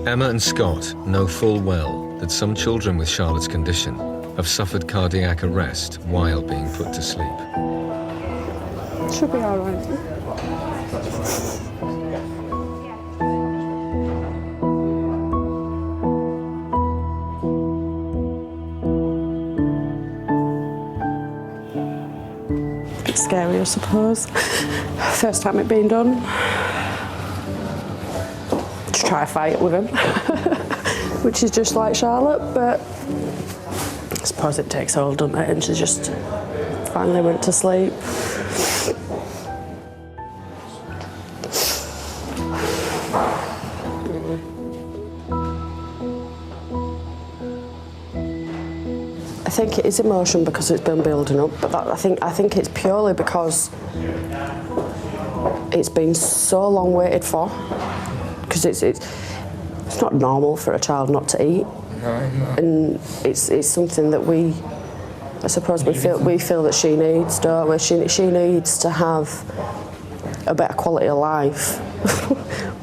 Emma and Scott know full well that some children with Charlotte's condition have suffered cardiac arrest while being put to sleep. Should be all right. Bit scary, I suppose. First time it being done. To try a fight with him, which is just like Charlotte, but I suppose it takes hold, doesn't it? And she just finally went to sleep. I think it is emotion because it's been building up, but I think it's purely because it's been so long waited for. Because it's not normal for a child not to eat, and it's something that I suppose we feel that she needs, don't we? She needs to have a better quality of life,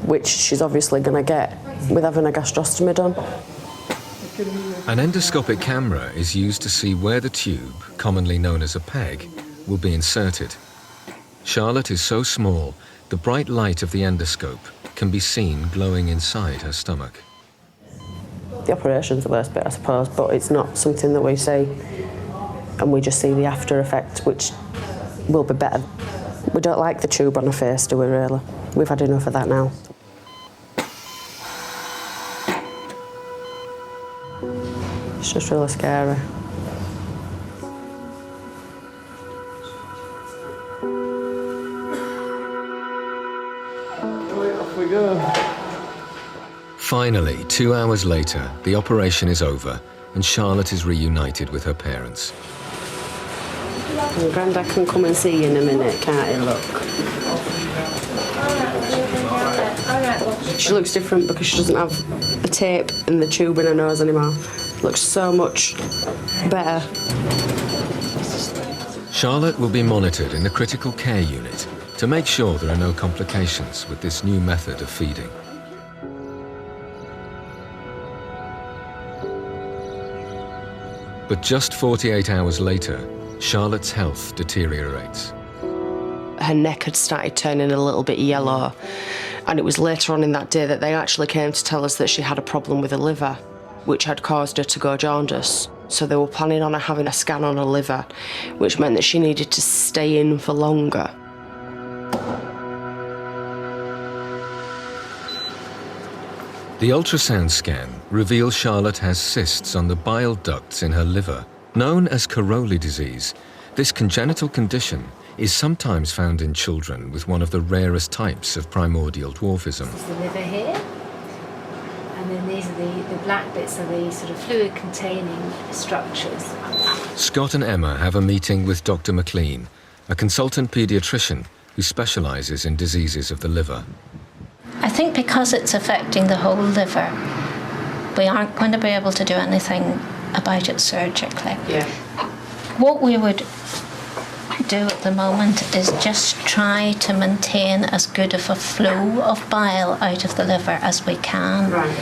which she's obviously going to get with having a gastrostomy done. An endoscopic camera is used to see where the tube, commonly known as a peg, will be inserted. Charlotte is so small, the bright light of the endoscope can be seen glowing inside her stomach. The operation's the worst bit, I suppose, but it's not something that we see, and we just see the after effect, which will be better. We don't like the tube on her face, do we, really? We've had enough of that now. It's just really scary. We go. Finally, 2 hours later, the operation is over and Charlotte is reunited with her parents. Well, Grandad can come and see you in a minute, can't he, look? She looks different because she doesn't have the tape and the tube in her nose anymore. Looks so much better. Charlotte will be monitored in the critical care unit to make sure there are no complications with this new method of feeding. But just 48 hours later, Charlotte's health deteriorates. Her neck had started turning a little bit yellow, and it was later on in that day that they actually came to tell us that she had a problem with her liver, which had caused her to go jaundice. So they were planning on her having a scan on her liver, which meant that she needed to stay in for longer. The ultrasound scan reveals Charlotte has cysts on the bile ducts in her liver. Known as Caroli disease, this congenital condition is sometimes found in children with one of the rarest types of primordial dwarfism. This is the liver here, and then these are the black bits are the sort of fluid-containing structures. Scott and Emma have a meeting with Dr. McLean, a consultant paediatrician who specialises in diseases of the liver. I think because it's affecting the whole liver, we aren't going to be able to do anything about it surgically. Yeah. What we would do at the moment is just try to maintain as good of a flow of bile out of the liver as we can. Right.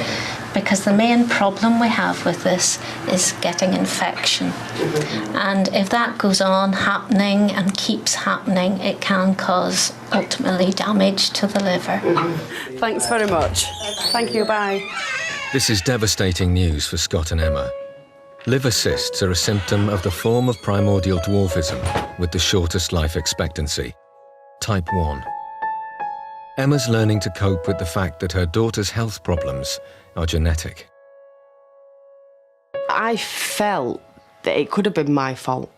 Because the main problem we have with this is getting infection. And if that goes on happening and keeps happening, it can cause ultimately damage to the liver. Thanks very much. Thank you, bye. This is devastating news for Scott and Emma. Liver cysts are a symptom of the form of primordial dwarfism with the shortest life expectancy, type 1. Emma's learning to cope with the fact that her daughter's health problems are genetic. I felt that it could have been my fault.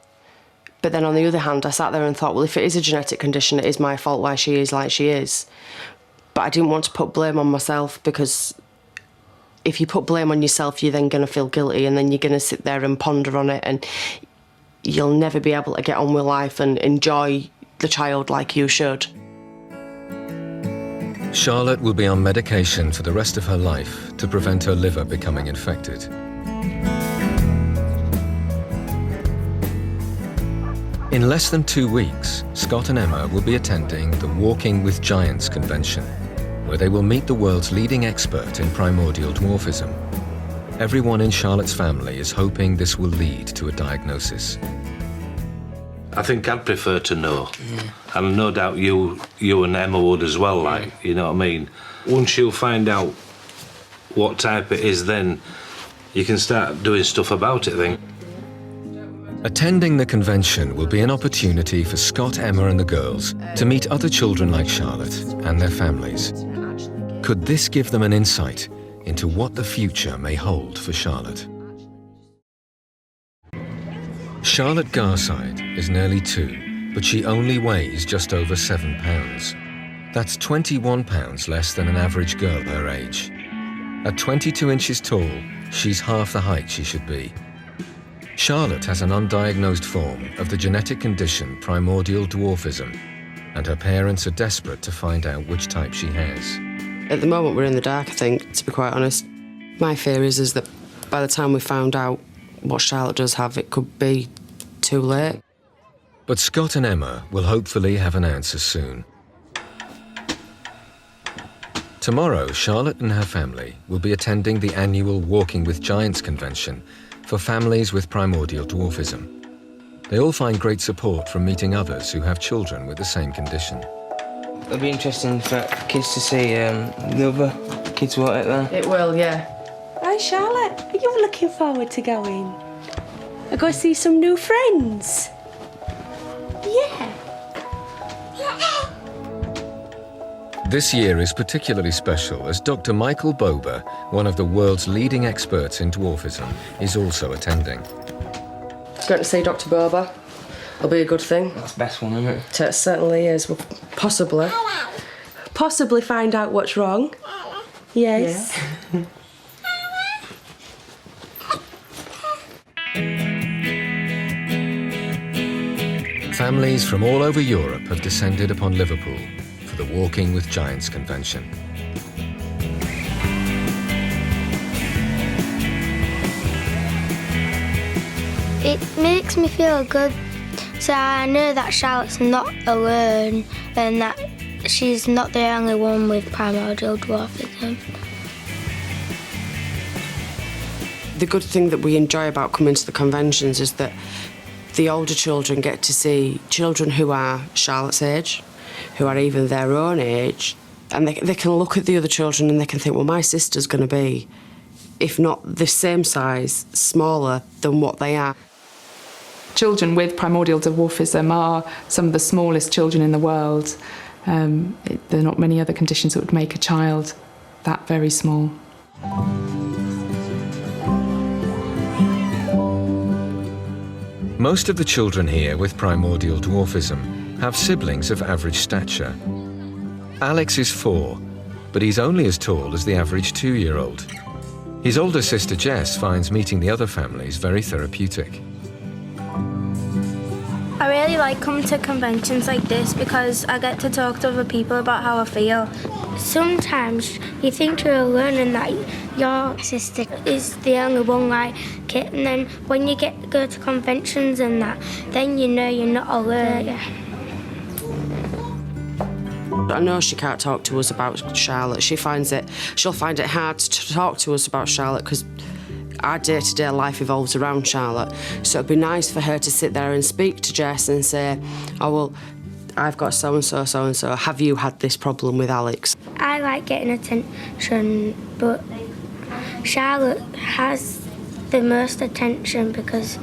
But then on the other hand, I sat there and thought, well, if it is a genetic condition, it is my fault why she is like she is. But I didn't want to put blame on myself, because if you put blame on yourself, you're then going to feel guilty, and then you're going to sit there and ponder on it, and you'll never be able to get on with life and enjoy the child like you should. Charlotte will be on medication for the rest of her life to prevent her liver becoming infected. In less than 2 weeks, Scott and Emma will be attending the Walking with Giants convention, where where they will meet the world's leading expert in primordial dwarfism. Everyone in Charlotte's family is hoping this will lead to a diagnosis. I think I'd prefer to know. Yeah. And no doubt you and Emma would as well, like, you know what I mean? Once you find out what type it is, then you can start doing stuff about it, I think. Attending the convention will be an opportunity for Scott, Emma and the girls to meet other children like Charlotte and their families. Could this give them an insight into what the future may hold for Charlotte? Charlotte Garside is nearly 2, but she only weighs just over 7 pounds. That's 21 pounds less than an average girl her age. At 22 inches tall, she's half the height she should be. Charlotte has an undiagnosed form of the genetic condition primordial dwarfism, and her parents are desperate to find out which type she has. At the moment, we're in the dark, I think, to be quite honest. My fear is that by the time we found out what Charlotte does have, it could be too late. But Scott and Emma will hopefully have an answer soon. Tomorrow, Charlotte and her family will be attending the annual Walking with Giants convention for families with primordial dwarfism. They all find great support from meeting others who have children with the same condition. It'll be interesting for kids to see the other kids, won't it, then? It will, yeah. Hi, Charlotte. Are you looking forward to going? I go see some new friends. Yeah. This year is particularly special as Dr. Michael Bober, one of the world's leading experts in dwarfism, is also attending. Going to see Dr. Bober. It'll be a good thing. That's the best one, isn't it? It certainly is. We'll possibly find out what's wrong. Yes. Yeah. Families from all over Europe have descended upon Liverpool for the Walking with Giants convention. It makes me feel good, so I know that Charlotte's not alone and that she's not the only one with primordial dwarfism. The good thing that we enjoy about coming to the conventions is that the older children get to see children who are Charlotte's age, who are even their own age, and they can look at the other children and they can think, well, my sister's going to be, if not the same size, smaller than what they are. Children with primordial dwarfism are some of the smallest children in the world. There are not many other conditions that would make a child that very small. Most of the children here with primordial dwarfism have siblings of average stature. Alex is 4, but he's only as tall as the average 2-year-old. His older sister Jess finds meeting the other families very therapeutic. I really like coming to conventions like this because I get to talk to other people about how I feel. Sometimes you think you're alone and that your sister is the only one like it, and then when you go to conventions and that, then you know you're not alone. I know she can't talk to us about Charlotte. She'll find it hard to talk to us about Charlotte because our day-to-day life evolves around Charlotte. So it'd be nice for her to sit there and speak to Jess and say, oh, well, I've got so-and-so, so-and-so. Have you had this problem with Alex? I like getting attention, but Charlotte has the most attention because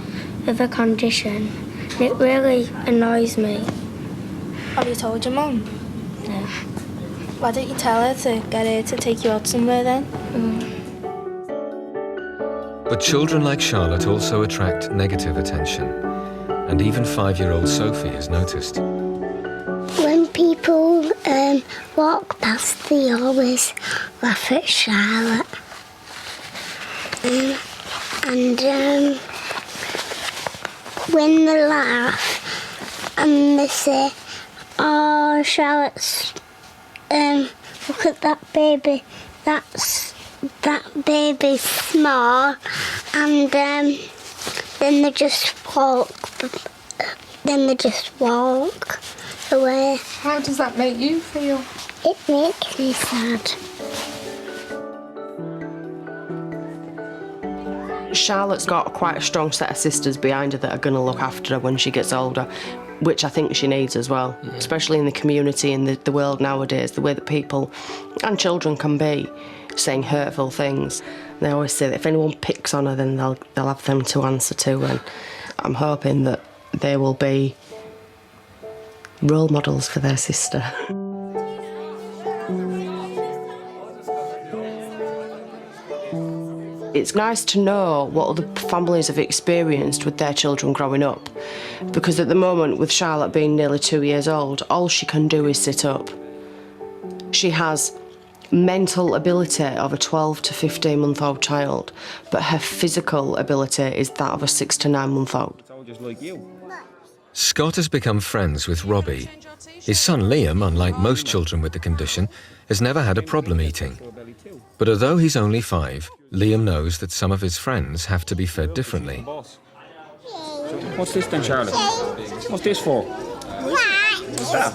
of her condition. It really annoys me. Have you told your mum? No. Why don't you tell her to get her to take you out somewhere then? But children like Charlotte also attract negative attention, and even 5-year-old Sophie has noticed. When people walk past, they always laugh at Charlotte. And when they laugh and they say, oh, Charlotte's, look at that baby, that baby's small, and then they just walk. away. How does that make you feel? It makes me sad. Charlotte's got quite a strong set of sisters behind her that are going to look after her when she gets older, which I think she needs as well, especially in the community and the world nowadays, the way that people and children can be saying hurtful things. They always say that if anyone picks on her, then they'll have them to answer to, and I'm hoping that they will be role models for their sister. It's nice to know what other families have experienced with their children growing up, because at the moment, with Charlotte being nearly 2 years old, all she can do is sit up. She has mental ability of a 12 to 15-month-old child, but her physical ability is that of a 6 to 9-month-old. Scott has become friends with Robbie. His son Liam, unlike most children with the condition, has never had a problem eating. But although he's only 5, Liam knows that some of his friends have to be fed differently. What's this then, Charlotte? What's this for? What's that?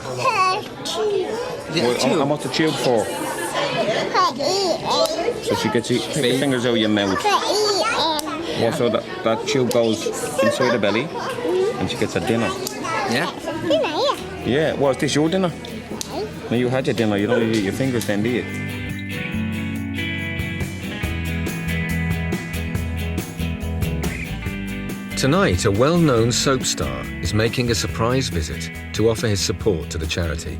And what's the tube for? So she gets your fingers out of your mouth. Yeah, so that tube goes inside the belly and she gets her dinner. Yeah? Yeah, well, is this your dinner? No, you had your dinner, you don't eat your fingers then, do you? Tonight, a well-known soap star is making a surprise visit to offer his support to the charity.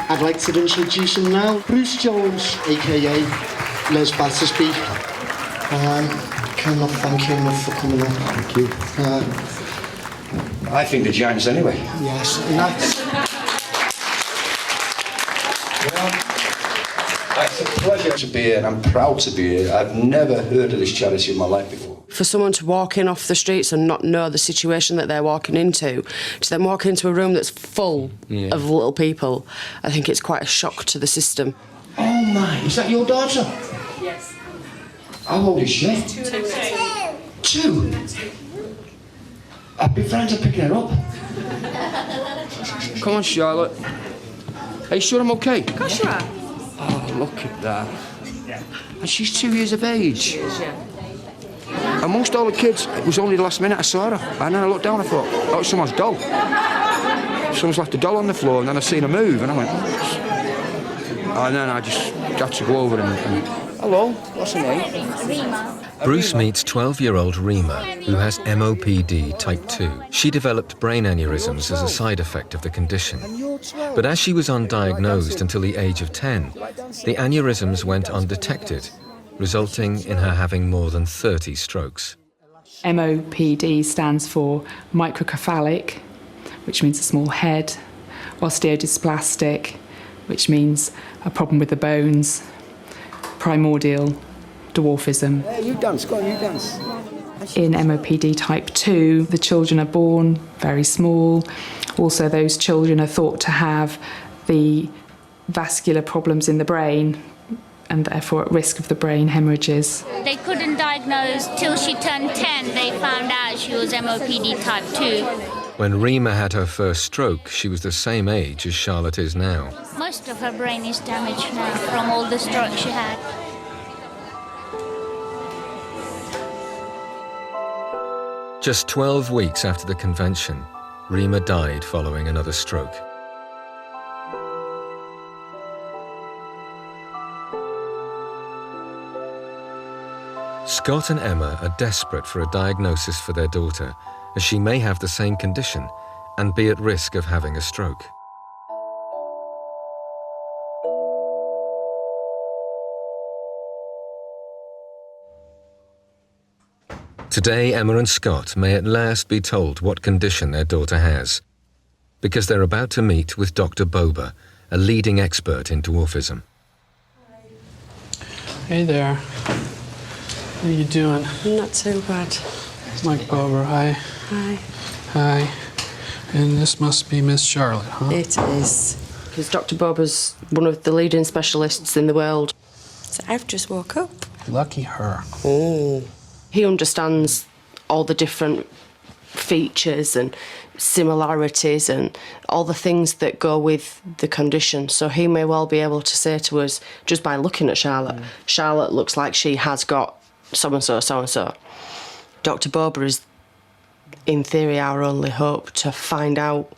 I'd like to introduce him now, Bruce Jones, aka Les Battersby. Cannot thank you enough for coming on. Thank you. I think the giants anyway. Yes, and that's... It's a pleasure to be here and I'm proud to be here. I've never heard of this charity in my life before. For someone to walk in off the streets and not know the situation that they're walking into, to then walk into a room that's full of little people, I think it's quite a shock to the system. Oh my, is that your daughter? Yes. How old is she? 2. I'd be friends of picking her up. Come on, Charlotte. Are you sure I'm okay? Of course you are. Oh, look at that. And she's 2 years of age. She is, yeah. Amongst all the kids, it was only the last minute I saw her. And then I looked down and I thought, oh, it's someone's doll. Someone's left a doll on the floor, and then I seen her move, and I went, oh. And then I just got to go over and hello, what's her name? Bruce meets 12-year-old Rima, who has MOPD type 2. She developed brain aneurysms as a side effect of the condition. But as she was undiagnosed until the age of 10, the aneurysms went undetected, resulting in her having more than 30 strokes. MOPD stands for microcephalic, which means a small head, osteodysplastic, which means a problem with the bones, primordial dwarfism. Hey, you dance, go on, you dance. In MOPD type 2, the children are born very small. Also, those children are thought to have the vascular problems in the brain and therefore at risk of the brain hemorrhages. They couldn't diagnose till she turned 10. They found out she was MOPD type 2. When Rima had her first stroke, she was the same age as Charlotte is now. Most of her brain is damaged now from all the strokes she had. Just 12 weeks after the convention, Rima died following another stroke. Scott and Emma are desperate for a diagnosis for their daughter, as she may have the same condition and be at risk of having a stroke. Today, Emma and Scott may at last be told what condition their daughter has, because they're about to meet with Dr. Boba, a leading expert in dwarfism. Hey there. How you doing? Not too bad. Mike Bober, hi. Hi. Hi. And this must be Miss Charlotte, huh? It is. Because Dr. Boba's one of the leading specialists in the world. So I've just woke up. Lucky her. Oh. He understands all the different features and similarities and all the things that go with the condition. So he may well be able to say to us, just by looking at Charlotte, Charlotte looks like she has got so-and-so, so-and-so. Dr. Boba is, in theory, our only hope to find out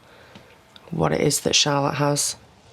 what it is that Charlotte has.